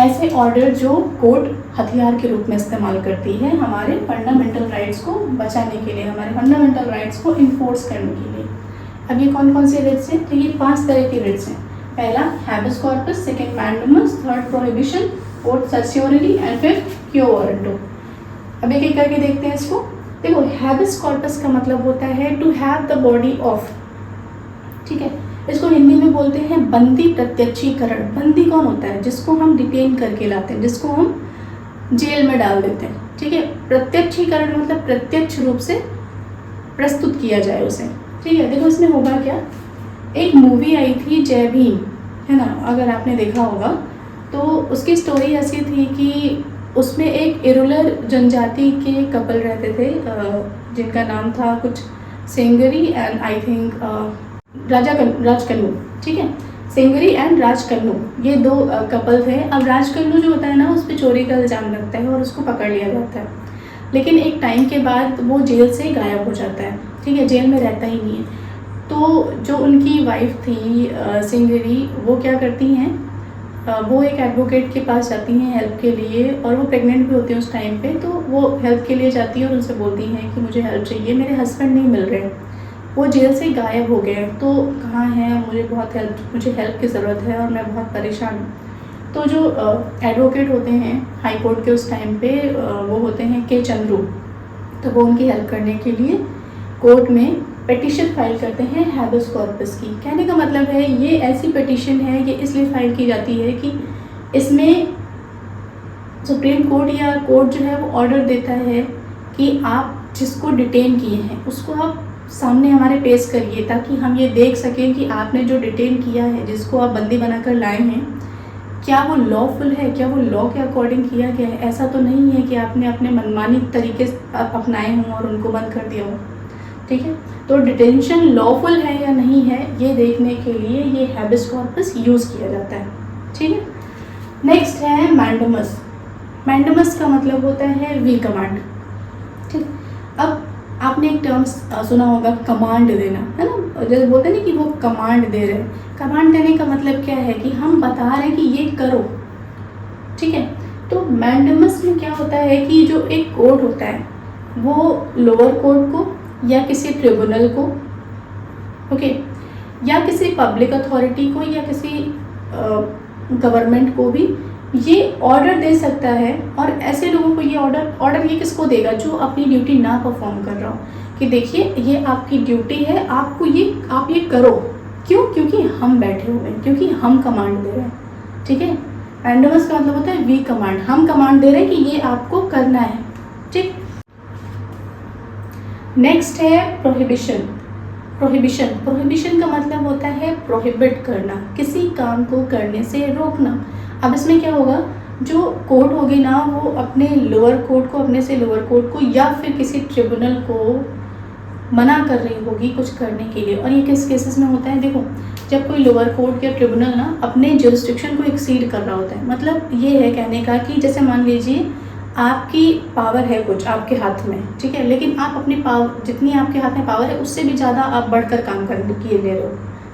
ऐसे ऑर्डर जो कोर्ट हथियार के रूप में इस्तेमाल करती है हमारे फंडामेंटल राइट्स को बचाने के लिए, हमारे फंडामेंटल राइट्स को इन्फोर्स करने के लिए। अब ये कौन कौन से रिट्स हैं? तो ये 5 तरह के रिट्स हैं। पहला habeas corpus, second mandamus, third prohibition, fourth certiorari and fifth quo warranto. अब एक एक करके देखते हैं इसको। देखो, हैबेस कॉर्पस का मतलब होता है to have the body of, ठीक है, इसको हिंदी में बोलते हैं बंदी प्रत्यक्षीकरण। बंदी कौन होता है? जिसको हम डिटेन करके लाते हैं, जिसको हम जेल में डाल देते हैं, ठीक है। प्रत्यक्षीकरण मतलब प्रत्यक्ष रूप से प्रस्तुत किया जाए उसे, ठीक है। देखो इसमें होगा क्या, एक मूवी आई थी जय भीम, है ना, अगर आपने देखा होगा तो उसकी स्टोरी ऐसी थी कि उसमें एक इरुलर जनजाति के कपल रहते थे जिनका नाम था कुछ सेंगरी एंड आई थिंक राजकन्नू, ठीक है। सेंगरी एंड राजकन्नू, ये 2 कपल थे। अब राजकन्नू जो होता है ना, उस पर चोरी का इल्ज़ाम लगता है और उसको पकड़ लिया जाता है, लेकिन एक टाइम के बाद वो जेल से गायब हो जाता है, ठीक है, जेल में रहता ही नहीं है। तो जो उनकी वाइफ थी सेंगरी, वो क्या करती हैं, वो एक एडवोकेट के पास जाती हैं हेल्प के लिए, और वो प्रेग्नेंट भी होती हैं उस टाइम पे। तो वो हेल्प के लिए जाती है और उनसे बोलती हैं कि मुझे हेल्प चाहिए, मेरे हस्बैंड नहीं मिल रहे, वो जेल से गायब हो गए, तो कहाँ हैं, मुझे हेल्प की ज़रूरत है और मैं बहुत परेशान हूँ। तो जो एडवोकेट होते हैं हाई कोर्ट के उस टाइम पे, वो होते हैं के चंद्रू, तो वो उनकी हेल्प करने के लिए कोर्ट में पिटीशन फाइल करते हैं हैबेस कॉर्पस की। कहने का मतलब है ये ऐसी पिटीशन है, ये इसलिए फाइल की जाती है कि इसमें सुप्रीम कोर्ट या कोर्ट जो है वो ऑर्डर देता है कि आप जिसको डिटेन किए हैं उसको आप सामने हमारे पेश करिए, ताकि हम ये देख सकें कि आपने जो डिटेन किया है, जिसको आप बंदी बनाकर लाए हैं, क्या वो लॉफुल है, क्या वो लॉ के अकॉर्डिंग किया गया है। ऐसा तो नहीं है कि आपने अपने मनमानी तरीके अपनाए हों और उनको बंद कर दिया हो, ठीक है। तो डिटेंशन लॉफुल है या नहीं है, ये देखने के लिए ये हैबेस कॉर्पस यूज़ किया जाता है, ठीक है। नेक्स्ट है मैंडेमस। मैंडेमस का मतलब होता है वी कमांड, ठीक। अब आपने एक टर्म सुना होगा कमांड देना, है ना, जैसे बोलते हैं ना कि वो कमांड दे रहे हैं। कमांड देने का मतलब क्या है कि हम बता रहे हैं कि ये करो, ठीक है। तो मैंडेमस में क्या होता है कि जो एक कोर्ट होता है वो लोअर कोर्ट को या किसी ट्रिब्यूनल को, ओके, या किसी पब्लिक अथॉरिटी को या किसी गवर्नमेंट को भी ये ऑर्डर दे सकता है। और ऐसे लोगों को ये ऑर्डर ये किसको देगा? जो अपनी ड्यूटी ना परफॉर्म कर रहा हो, कि देखिए ये आपकी ड्यूटी है, आप ये करो। क्यों? क्योंकि हम बैठे हुए हैं, क्योंकि हम कमांड दे रहे हैं, ठीक है। मैंडेमस का मतलब होता है वी कमांड, हम कमांड दे रहे हैं कि ये आपको करना है, ठीक। नेक्स्ट है प्रोहिबिशन। प्रोहिबिशन का मतलब होता है प्रोहिबिट करना, किसी काम को करने से रोकना। अब इसमें क्या होगा, जो कोर्ट होगी ना वो अपने लोअर कोर्ट को, अपने से लोअर कोर्ट को या फिर किसी ट्रिब्यूनल को मना कर रही होगी कुछ करने के लिए। और ये किस केसेस में होता है? देखो, जब कोई लोअर कोर्ट या ट्रिब्यूनल ना अपने जुरिस्डिक्शन को एक्सीड कर रहा होता है, मतलब ये है कहने का कि जैसे मान लीजिए आपकी पावर है कुछ आपके हाथ में, ठीक है, लेकिन आप अपनी पावर, जितनी आपके हाथ में पावर है उससे भी ज़्यादा आप बढ़कर काम करने के लिए ले रहे हो,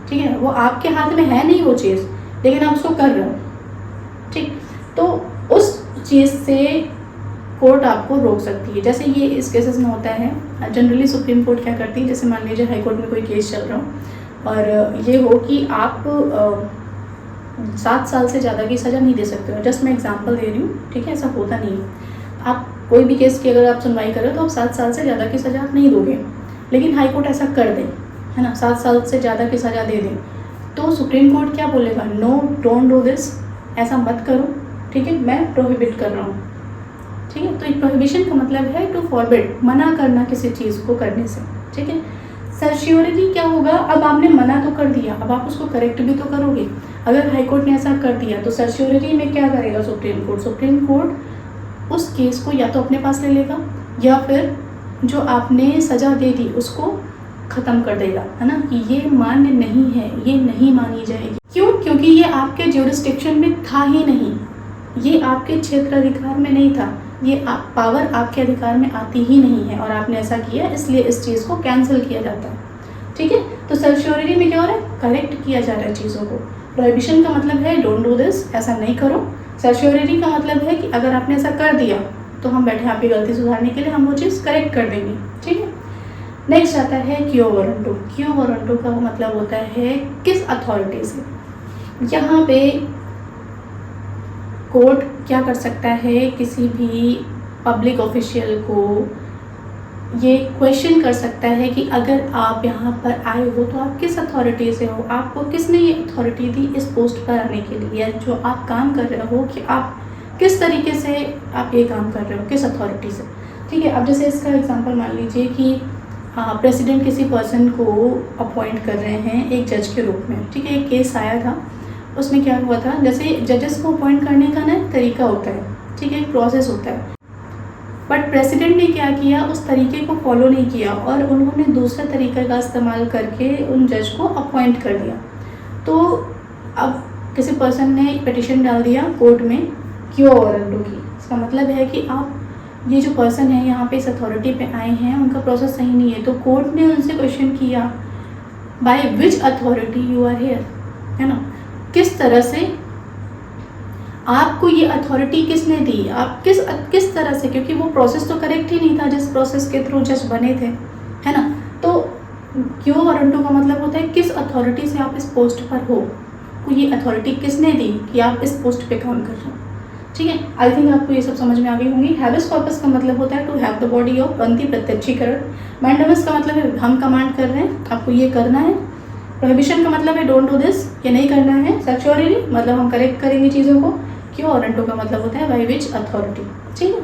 ठीक है। वो आपके हाथ में है नहीं वो चीज़, लेकिन आप उसको कर रहे हो, ठीक। तो उस चीज़ से कोर्ट आपको रोक सकती है। जैसे ये इस केसेस में होता है, जनरली सुप्रीम कोर्ट क्या करती है, जैसे मान लीजिए हाई कोर्ट में कोई केस चल रहा हो और ये हो कि आप 7 साल से ज़्यादा की सज़ा नहीं दे सकते हो। जस्ट मैं एग्जांपल दे रही हूँ, ठीक है, ऐसा होता नहीं है। आप कोई भी केस की अगर आप सुनवाई करो तो आप 7 साल से ज़्यादा की सज़ा आप नहीं दोगे, लेकिन हाई कोर्ट ऐसा कर दे, है ना, 7 साल से ज़्यादा की सज़ा दे दें, तो सुप्रीम कोर्ट क्या बोलेगा? नो, डोंट डू दिस, ऐसा मत करो, ठीक है, मैं प्रोहिबिट कर रहा हूँ, ठीक है। तो एक प्रोहिबिशन का मतलब है टू फॉरबिड, मना करना किसी चीज़ को करने से, ठीक है। सर्श्योरिटी क्या होगा? अब आपने मना तो कर दिया, अब आप उसको करेक्ट भी तो करोगे। अगर हाई कोर्ट ने ऐसा कर दिया तो सर्श्योरिटी में क्या करेगा सुप्रीम कोर्ट? सुप्रीम कोर्ट उस केस को या तो अपने पास ले लेगा या फिर जो आपने सज़ा दे दी उसको ख़त्म कर देगा, है ना, कि ये मान्य नहीं है, ये नहीं मानी जाएगी। क्यों? क्योंकि ये आपके ज्यूरिस्डिक्शन में था ही नहीं, ये आपके क्षेत्राधिकार में नहीं था, ये पावर आपके अधिकार में आती ही नहीं है और आपने ऐसा किया, इसलिए इस चीज़ को कैंसिल किया जाता है, ठीक है। तो सर्श्योरिटी में क्या हो रहा है? करेक्ट किया जा रहा है चीज़ों को, प्रोहिबिशन का मतलब है डोंट डू दिस, ऐसा नहीं करो। सर्श्योरिटी का मतलब है कि अगर आपने ऐसा कर दिया तो हम बैठे आपकी गलती सुधारने के लिए हम वो चीज़ करेक्ट कर देंगे, ठीक है। नेक्स्ट आता है क्यो वॉरंटो। क्यो वॉरंटो का मतलब होता है किस अथॉरिटी से। यहाँ पे कोर्ट क्या कर सकता है, किसी भी पब्लिक ऑफिशियल को ये क्वेश्चन कर सकता है कि अगर आप यहाँ पर आए हो तो आप किस अथॉरिटी से हो, आपको किसने ये अथॉरिटी दी इस पोस्ट पर आने के लिए, या जो आप काम कर रहे हो कि आप किस तरीके से आप ये काम कर रहे हो, किस अथॉरिटी से, ठीक है। अब जैसे इसका एग्जांपल मान लीजिए कि प्रेसिडेंट किसी पर्सन को अपॉइंट कर रहे हैं एक जज के रूप में, ठीक है। एक केस आया था, उसमें क्या हुआ था, जैसे जजेस को अपॉइंट करने का ना तरीका होता है, ठीक है, एक प्रोसेस होता है, बट प्रेसिडेंट ने क्या किया, उस तरीके को फॉलो नहीं किया और उन्होंने दूसरे तरीके का इस्तेमाल करके उन जज को अपॉइंट कर दिया। तो अब किसी पर्सन ने पिटिशन डाल दिया कोर्ट में क्यो वॉरंटो की। इसका मतलब है कि आप ये जो पर्सन है यहाँ पे इस अथॉरिटी पे आए हैं, उनका प्रोसेस सही नहीं है, तो कोर्ट ने उनसे क्वेश्चन किया by which authority you are here, है ना, किस तरह से आपको ये अथॉरिटी किसने दी, आप किस तरह से, क्योंकि वो प्रोसेस तो करेक्ट ही नहीं था जिस प्रोसेस के थ्रू जज बने थे, है ना। तो क्यो वारंटो का मतलब होता है किस अथॉरिटी से आप इस पोस्ट पर हो, को ये अथॉरिटी किसने दी कि आप इस पोस्ट पे काम कर रहे हो, ठीक है। आई थिंक आपको ये सब समझ में आ गई होंगी। हैबिस कॉर्पस का मतलब होता है to have the body of, बनती प्रत्यक्षीकरण। मैंडेमस का मतलब है हम कमांड कर रहे हैं, आपको ये करना है। प्रोहिबिशन का मतलब है डोंट डू दिस, ये नहीं करना है। सर्श्योरिटी मतलब हम करेक्ट करेंगे चीज़ों को। क्यो वारंटो का मतलब होता है बाय विच अथॉरिटी, ठीक है।